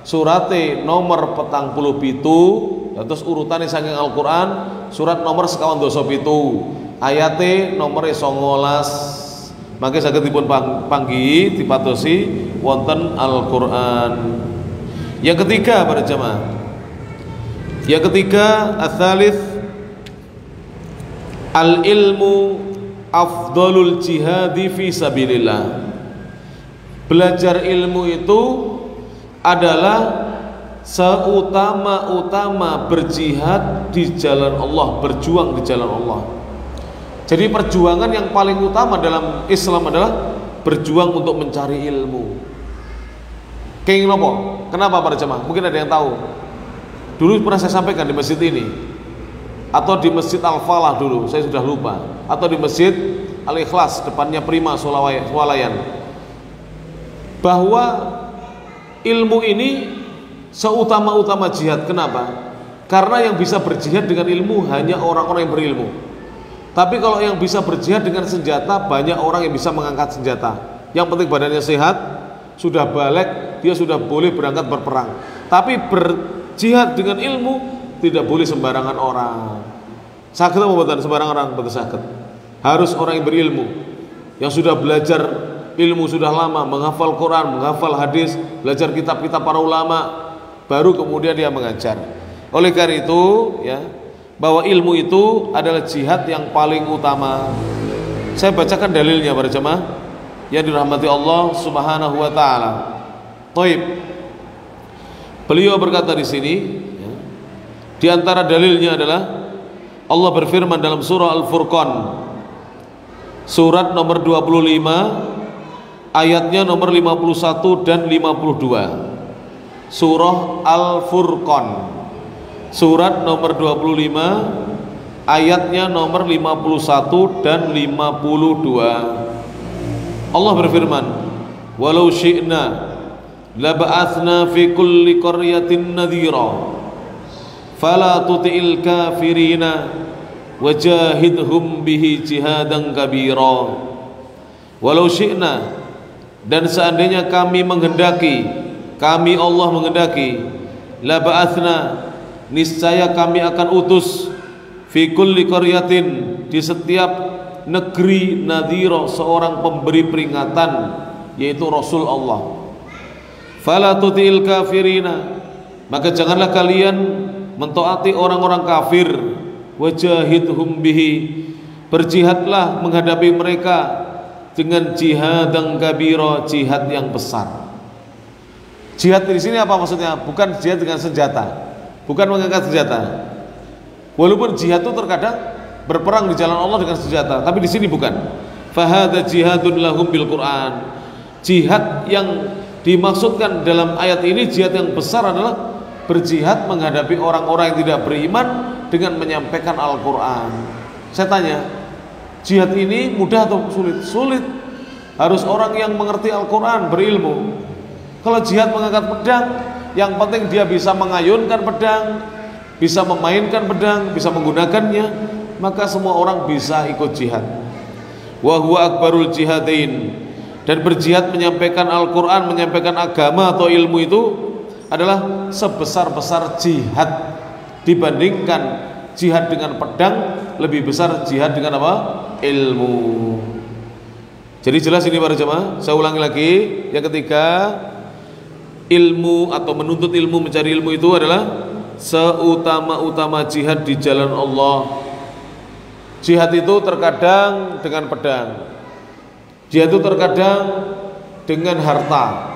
S1: surate nomor 47, terus urutannya saking Al-Quran, surat nomor sekawan doso pitu, ayate nomor 19, maka saged dipun panggi dipatosi wonten Al-Quran. Yang ketiga para jamaah, yang ketiga ats-tsalits, al-ilmu afdalul jihadi fi sabilillah. Belajar ilmu itu adalah seutama-utama berjihad di jalan Allah, berjuang di jalan Allah. Jadi perjuangan yang paling utama dalam Islam adalah berjuang untuk mencari ilmu. Kenging nopo? Kenapa para jemaah? Mungkin ada yang tahu. Dulu pernah saya sampaikan di masjid ini, atau di Masjid Al-Falah dulu, saya sudah lupa, atau di Masjid Al-Ikhlas depannya Prima Swalayan, bahwa ilmu ini seutama-utama jihad. Kenapa? Karena yang bisa berjihad dengan ilmu hanya orang-orang yang berilmu. Tapi kalau yang bisa berjihad dengan senjata, banyak orang yang bisa mengangkat senjata. Yang penting badannya sehat, sudah balik, dia sudah boleh berangkat berperang. Tapi berjihad dengan ilmu tidak boleh sembarangan orang. Sakit apa bukan sembarangan orang? Betul sakit. Harus orang yang berilmu, yang sudah belajar ilmu sudah lama, menghafal Quran, menghafal hadis, belajar kitab-kitab para ulama, baru kemudian dia mengajar. Oleh karena itu, ya, bahwa ilmu itu adalah jihad yang paling utama. Saya bacakan dalilnya para jemaah yang dirahmati Allah Subhanahu wa taala. Taib. Beliau berkata di sini, ya, di antara dalilnya adalah Allah berfirman dalam surah Al-Furqan, surat nomor 25, ayatnya nomor 51 dan 52. Surah Al-Furqan, surat nomor 25, ayatnya nomor 51 dan 52. Allah berfirman, walau syi'na laba'athna fi kulli qaryatin nadhira fala tuti'il kafirina wajahidhum bihi jihadan kabira. Walau syi'na, dan seandainya kami menghendaki, kami Allah menghendaki, la ba'athna, niscaya kami akan utus, fi kulli qaryatin, di setiap negeri, nadhira, seorang pemberi peringatan, yaitu Rasul Allah. Fala tuti'il kafirina, maka janganlah kalian mentaati orang-orang kafir. Wajahidhum bihi, berjihadlah menghadapi mereka dengan jihadan kabira, jihad yang besar. Jihad di sini apa maksudnya? Bukan jihad dengan senjata, bukan mengangkat senjata. Walaupun jihad itu terkadang berperang di jalan Allah dengan senjata, tapi di sini bukan. Fahada jihadun lahum bil Quran. Jihad yang dimaksudkan dalam ayat ini, jihad yang besar adalah berjihad menghadapi orang-orang yang tidak beriman dengan menyampaikan Al-Quran. Saya tanya, jihad ini mudah atau sulit? Sulit. Harus orang yang mengerti Al-Quran, berilmu. Kalau jihad mengangkat pedang, yang penting dia bisa mengayunkan pedang, bisa memainkan pedang, bisa menggunakannya, maka semua orang bisa ikut jihad. Wa huwa akbarul jihadain, dan berjihad menyampaikan Al-Quran, menyampaikan agama atau ilmu itu adalah sebesar-besar jihad. Dibandingkan jihad dengan pedang, lebih besar jihad dengan apa? Ilmu. Jadi jelas ini para jemaah. Saya ulangi lagi, yang ketiga, ilmu atau menuntut ilmu, mencari ilmu itu adalah seutama-utama jihad di jalan Allah. Jihad itu terkadang dengan pedang, jihad itu terkadang dengan harta.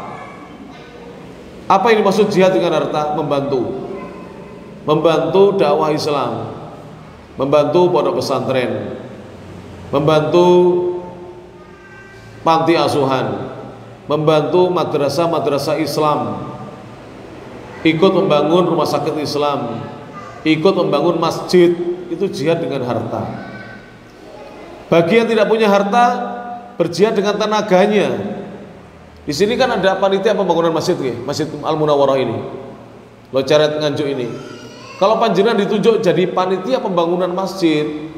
S1: Apa yang dimaksud jihad dengan harta? Membantu dakwah Islam, membantu pondok pesantren, membantu panti asuhan, membantu madrasah-madrasah Islam, ikut membangun rumah sakit Islam, ikut membangun masjid. Itu jihad dengan harta. Bagi yang tidak punya harta, berjihad dengan tenaganya. Di sini kan ada panitia pembangunan masjid, Masjid Al Munawwarah ini, Locaret Nganjuk ini. Kalau panjenengan ditunjuk jadi panitia pembangunan masjid,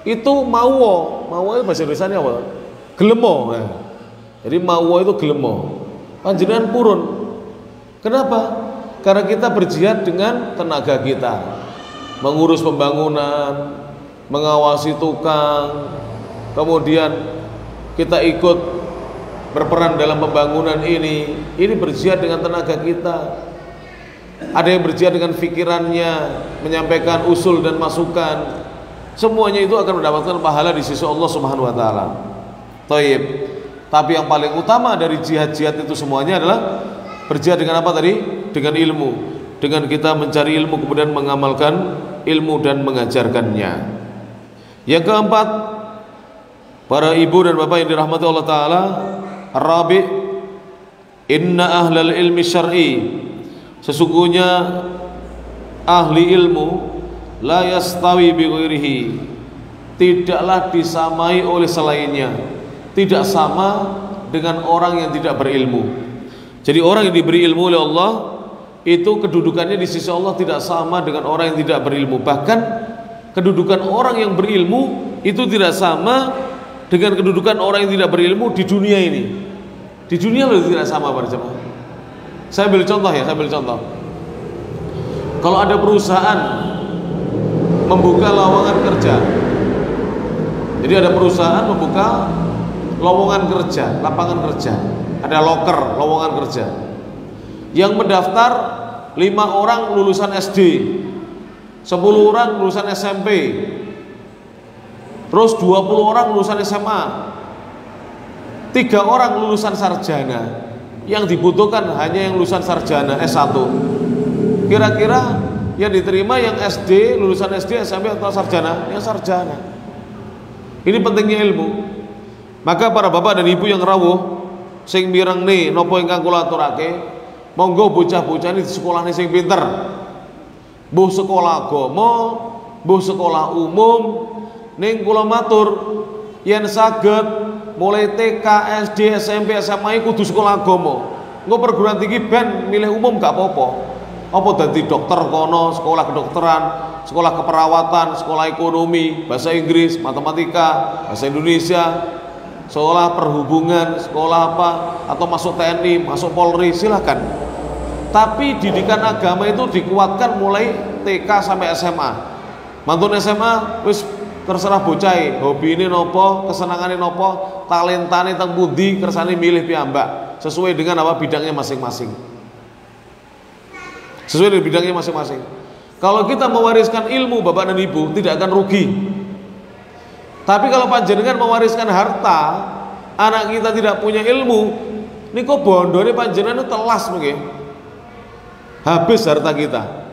S1: itu mawo itu bahasa Indonesia apa? Gelemo. Nah, jadi mawo itu gelemo. Panjenengan purun. Kenapa? Karena kita berjihad dengan tenaga kita, mengurus pembangunan, mengawasi tukang, kemudian kita ikut berperan dalam pembangunan ini berjihad dengan tenaga kita. Ada yang berjihad dengan pikirannya, menyampaikan usul dan masukan. Semuanya itu akan mendapatkan pahala di sisi Allah Subhanahu wa taala. Thayyib. Tapi yang paling utama dari jihad-jihad itu semuanya adalah berjihad dengan apa tadi? Dengan ilmu. Dengan kita mencari ilmu kemudian mengamalkan ilmu dan mengajarkannya. Yang keempat, para ibu dan bapak yang dirahmati Allah taala, Ar-Rabi, inna ahlal ilmi syar'i, sesungguhnya ahli ilmu la yastawi bi ghairihi, tidaklah disamai oleh selainnya, tidak sama dengan orang yang tidak berilmu. Jadi orang yang diberi ilmu oleh Allah itu kedudukannya di sisi Allah tidak sama dengan orang yang tidak berilmu. Bahkan kedudukan orang yang berilmu itu tidak sama dengan kedudukan orang yang tidak berilmu di dunia ini. Di dunia lebih tidak sama para jemaah. Saya ambil contoh ya, kalau ada perusahaan membuka lowongan kerja, jadi ada perusahaan membuka lowongan kerja, lapangan kerja, ada loker lowongan kerja. Yang mendaftar 5 orang lulusan SD, 10 orang lulusan SMP, terus 20 orang lulusan SMA, 3 orang lulusan sarjana. Yang dibutuhkan hanya yang lulusan sarjana S1. Kira-kira yang diterima yang SD, lulusan SD, SMP atau sarjana? Yang sarjana. Ini pentingnya ilmu. Maka para bapak dan ibu yang rawuh sing mireng nih napa ingkang kula aturake, monggo bocah-bocah ini di sekolah sing pinter. Mbuh sekolah agama, mbuh sekolah umum, ning kula matur yen saged mulai TK, SD, SMP, SMA kudu sekolah agama. Engko perguruan tinggi ben milih umum gak apa-apa. Apa dadi dokter kono, sekolah kedokteran, sekolah keperawatan, sekolah ekonomi, bahasa Inggris, matematika, bahasa Indonesia, sekolah perhubungan, sekolah apa, atau masuk TNI, masuk Polri, silakan. Tapi didikan agama itu dikuatkan mulai TK sampai SMA. Mantun SMA wis terserah bocah, hobi ini nopo, kesenangan ini nopo, talentane teng pundi, kersane milih piyambak sesuai dengan apa bidangnya masing-masing. Sesuai dengan bidangnya masing-masing. Kalau kita mewariskan ilmu bapak dan ibu tidak akan rugi. Tapi kalau panjenengan mewariskan harta, anak kita tidak punya ilmu, niku bondone panjenengan itu telas mungkin. Habis harta kita.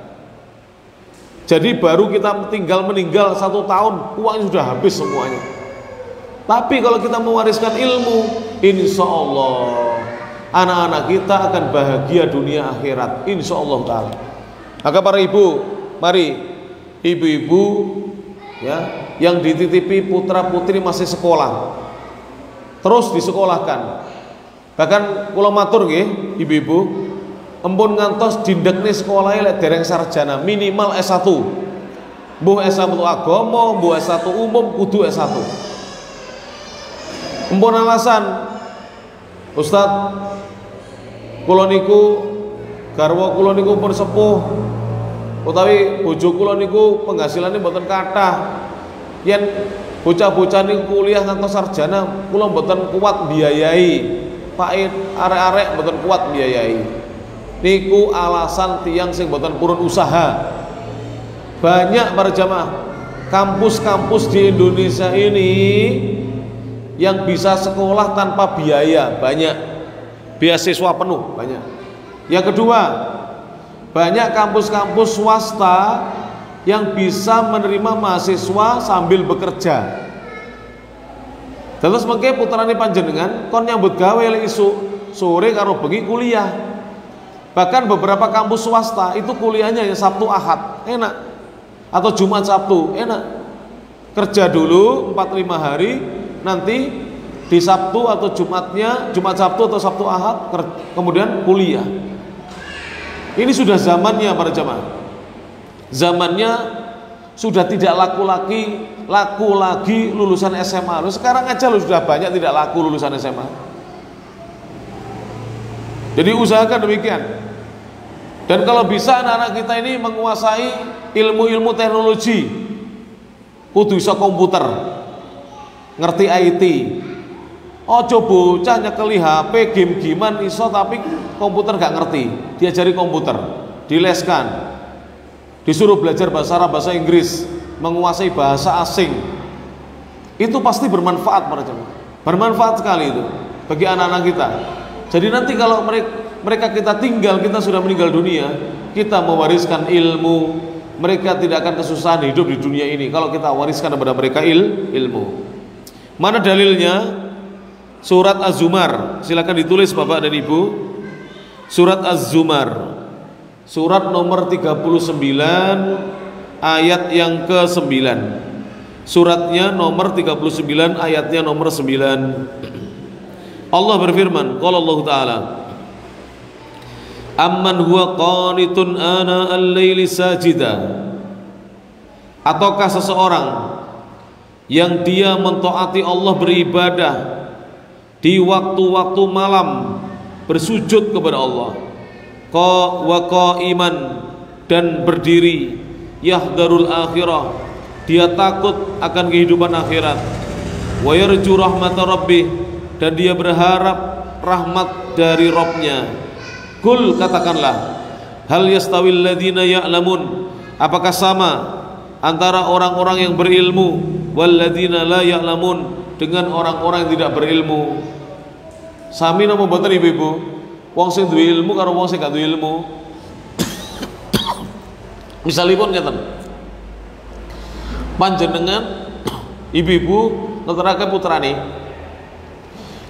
S1: Jadi baru kita tinggal meninggal 1 tahun, uangnya sudah habis semuanya. Tapi kalau kita mewariskan ilmu, insya Allah anak-anak kita akan bahagia dunia akhirat, insya Allah ta'ala. Maka para ibu, mari ibu-ibu ya, yang dititipi putra putri masih sekolah, terus disekolahkan. Bahkan kula matur nggih ibu-ibu, empun ngantos dindekne sekolahnya lek dereng sarjana minimal S1. Mbuh S1 agama, mbuh S1 umum, kudu S1. Empun alasan Ustaz, kula niku garwa kula niku pun sepuh, utawi bojo kula niku penghasilane mboten kathah. Yen bocah-bocah niku kuliah ngantos sarjana, kula mboten kuat biayai. Pait arek-arek mboten kuat biayai. Niku alasan tiang sing mboten purun usaha. Banyak para jamaah kampus-kampus di Indonesia ini yang bisa sekolah tanpa biaya, banyak. Beasiswa penuh, banyak. Yang kedua, banyak kampus-kampus swasta yang bisa menerima mahasiswa sambil bekerja. Terus mengke putrane panjenengan kon nyambut gawe lek isuk sore karo bengi kuliah. Bahkan beberapa kampus swasta itu kuliahnya ya Sabtu Ahad, enak. Atau Jumat Sabtu, enak. kerja dulu 4-5 hari, nanti di Sabtu atau Jumatnya, Jumat Sabtu atau Sabtu Ahad, kemudian kuliah. Ini sudah zamannya para jamaah. Zamannya sudah tidak laku lagi lulusan SMA. Sekarang aja sudah banyak tidak laku lulusan SMA. Jadi usahakan demikian. Dan kalau bisa anak-anak kita ini menguasai ilmu-ilmu teknologi, kudu iso komputer, ngerti IT. Ojo bocah nyekeli HP game-giman iso tapi komputer gak ngerti. Diajari komputer, dileskan, disuruh belajar bahasa Arab, bahasa Inggris, menguasai bahasa asing. Itu pasti bermanfaat para jemaah. Bermanfaat sekali itu bagi anak-anak kita. Jadi nanti kalau mereka kita tinggal, kita sudah meninggal dunia, kita mewariskan ilmu, mereka tidak akan kesusahan hidup di dunia ini kalau kita wariskan kepada mereka ilmu. Mana dalilnya? Surat Az-Zumar, silakan ditulis Bapak dan Ibu. Surat Az-Zumar, surat nomor 39 ayat yang ke-9. Suratnya nomor 39 ayatnya nomor 9. Allah berfirman, qala Allah Ta'ala, amman huwa qanitun ana al-laili sajida. Ataukah seseorang yang dia mentaati Allah, beribadah di waktu-waktu malam, bersujud kepada Allah, wa qaiman, dan berdiri, yahdharul akhirah, dia takut akan kehidupan akhirat, wa yarju rahmata rabbih, dan dia berharap rahmat dari Rabbnya. Kul, katakanlah, hal yastawil ladzina ya'lamun, apakah sama antara orang-orang yang berilmu wal ladzina la ya'lamun, dengan orang-orang yang tidak berilmu? Sami napa mboten ibu-ibu? Wong sing duwe ilmu karo wong sing gak duwe ilmu. Misalipun ngeten, panjenengan ibu-ibu ngeteraken putrane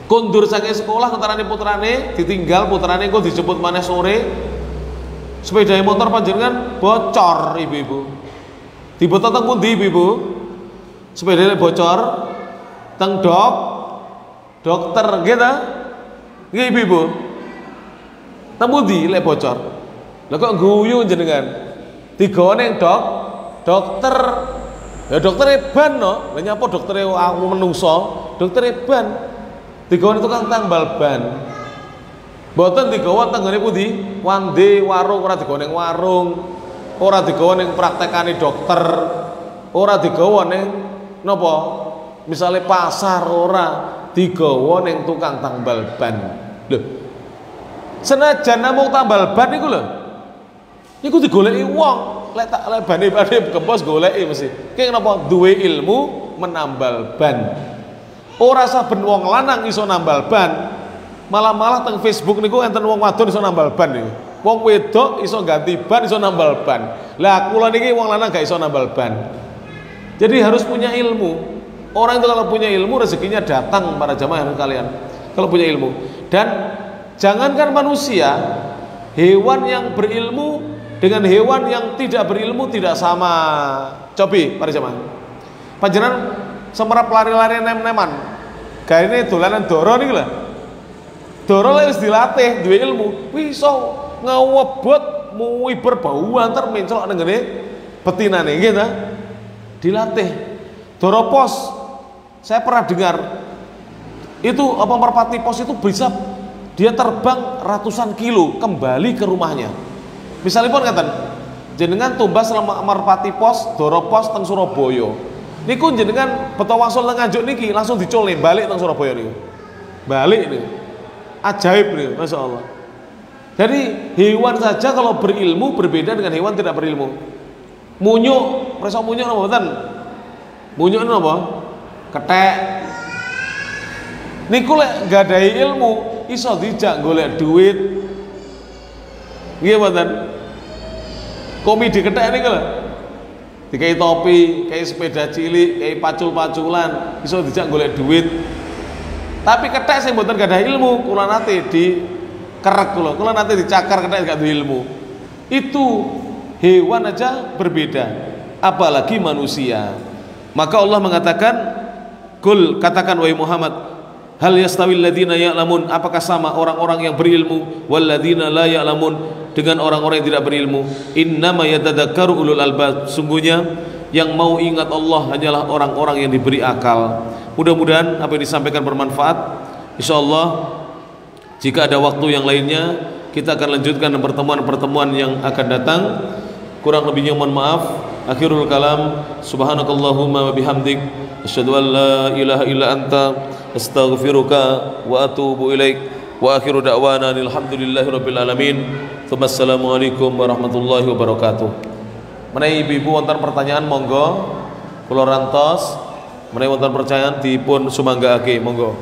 S1: kondur saking sekolah, ngeterani putrane ditinggal, putrane kok dijemput maneh sore, sepeda motor panjenengan bocor ibu-ibu. Diboto teng pundi ibu-ibu? Sepedane bocor teng dokter nggih ta? Nggih ibu-ibu. Teng pundi lek bocor? Lah kok guyu jenengan? Digawa ning dokter. Ya doktere ban no. Lah nyapa doktere aku menungso? Doktere ban. Digawa tukang tambal ban. Mboten digawa tenggene pundi? Wande warung, ora digawa ning warung. Ora digawa ning praktekane dokter. Ora digawa ning napa? Misale pasar, ora digawa ning tukang tambal ban. Lho. Senajan namung tambal ban niku lho. Niku digoleki wong, lek bane kempos goleki mesti. Ki napa? Duwe ilmu menambal ban. Ora saben wong lanang iso nambal ban. Malah teng Facebook niku enten wong wadon iso nambal ban niku. Wong wedok iso ganti ban, iso nambal ban. Lah kula niki wong lanang gak iso nambal ban. Jadi harus punya ilmu. Orang itu kalau punya ilmu rezekinya datang para jamaah kalian. Kalau punya ilmu. Dan jangankan manusia, hewan yang berilmu dengan hewan yang tidak berilmu tidak sama. Cobi para jamaah. Panjenengan semerap lari-lari nem-neman. Gaene dolanan doro niku lho. Doro wis dilatih duwe ilmu, wis iso ngewebot muiber bau antar mencelok nang ngene betinane nggih ta? Dilatih. Doro pos saya pernah dengar itu apa merpati pos itu bisa dia terbang ratusan kilo kembali ke rumahnya. Misalnya pun ngeten, jenengan tumbas selama merpati pos, doro pos teng Surabaya. Niku jenengan beto wasul teng Nganjuk niki langsung dicole balik teng Surabaya niku. Balik niku. Ajaib niku, Masya Allah. Jadi hewan saja kalau berilmu berbeda dengan hewan tidak berilmu. Munyuk, preso munyuk napa mboten? Munyuk napa? Kethek. Niku lek gadahi ilmu iso dijak golek duit. Nggih mboten? Komedi kethek niku lho. Dikai topi, kai sepeda cilik, kai pacul-paculan, iso dijak golek duit. Tapi kethek sing mboten gadah ilmu, kula nate dikerek kula nate dicakar kethek gak duwe ilmu. Itu hewan aja berbeda, apalagi manusia. Maka Allah mengatakan, kul, katakan wahai Muhammad, hal yastawil ladzina ya'lamun, apakah sama orang-orang yang berilmu wal ladzina la ya'lamun dengan orang-orang yang tidak berilmu? Innama yatadzakkaru ulul albab, sungguhnya yang mau ingat Allah hanyalah orang-orang yang diberi akal. Mudah-mudahan apa yang disampaikan bermanfaat. Insyaallah jika ada waktu yang lainnya kita akan lanjutkan pertemuan-pertemuan yang akan datang. Kurang lebihnya mohon maaf. Akhirul kalam, subhanakallahumma wa bihamdik, asyhadu an la ilaha illa anta, astaghfiruka wa atubu ilaik. Wa akhiru da'wana alhamdulillahi rabbil alamin. Wassalamualaikum warahmatullahi wabarakatuh. Menawi ibu-ibu wonten pertanyaan monggo kula rantos, menawi wonten pertanyaan dipun sumanggaake monggo.